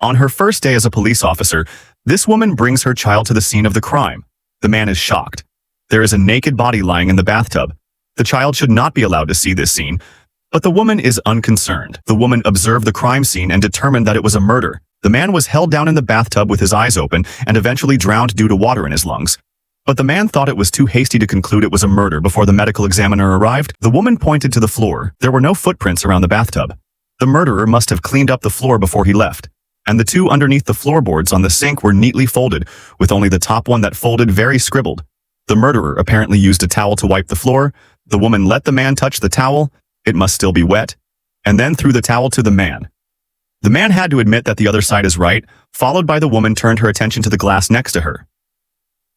On her first day as a police officer, this woman brings her child to the scene of the crime. The man is shocked. There is a naked body lying in the bathtub. The child should not be allowed to see this scene, but the woman is unconcerned. The woman observed the crime scene and determined that it was a murder. The man was held down in the bathtub with his eyes open and eventually drowned due to water in his lungs. But the man thought it was too hasty to conclude it was a murder before the medical examiner arrived. The woman pointed to the floor. There were no footprints around the bathtub. The murderer must have cleaned up the floor before he left. And the two underneath the floorboards on the sink were neatly folded, with only the top one that folded very scribbled. The murderer apparently used a towel to wipe the floor. The woman let the man touch the towel. It must still be wet. And then threw the towel to the man. The man had to admit that the other side is right, followed by the woman turned her attention to the glass next to her.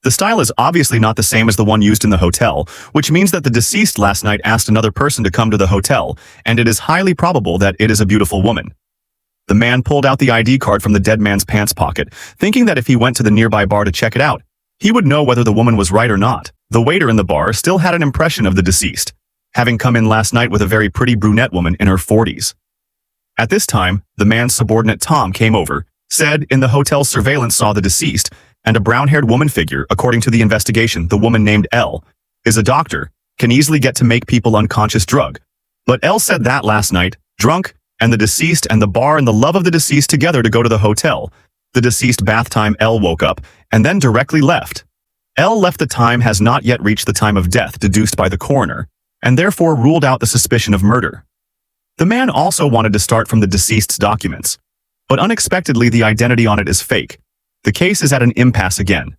The style is obviously not the same as the one used in the hotel, which means that the deceased last night asked another person to come to the hotel, and it is highly probable that it is a beautiful woman. The man pulled out the ID card from the dead man's pants pocket, thinking that if he went to the nearby bar to check it out, he would know whether the woman was right or not. The waiter in the bar still had an impression of the deceased, having come in last night with a very pretty brunette woman in her 40s. At this time, the man's subordinate Tom came over, said in the hotel surveillance saw the deceased, and a brown-haired woman figure. According to the investigation, the woman named L is a doctor, can easily get to make people unconscious drug. But L said that last night, drunk, and the deceased and the bar and the love of the deceased together to go to the hotel. The deceased bath time L woke up, and then directly left. L left the time has not yet reached the time of death deduced by the coroner, and therefore ruled out the suspicion of murder. The man also wanted to start from the deceased's documents, but unexpectedly the identity on it is fake. The case is at an impasse again.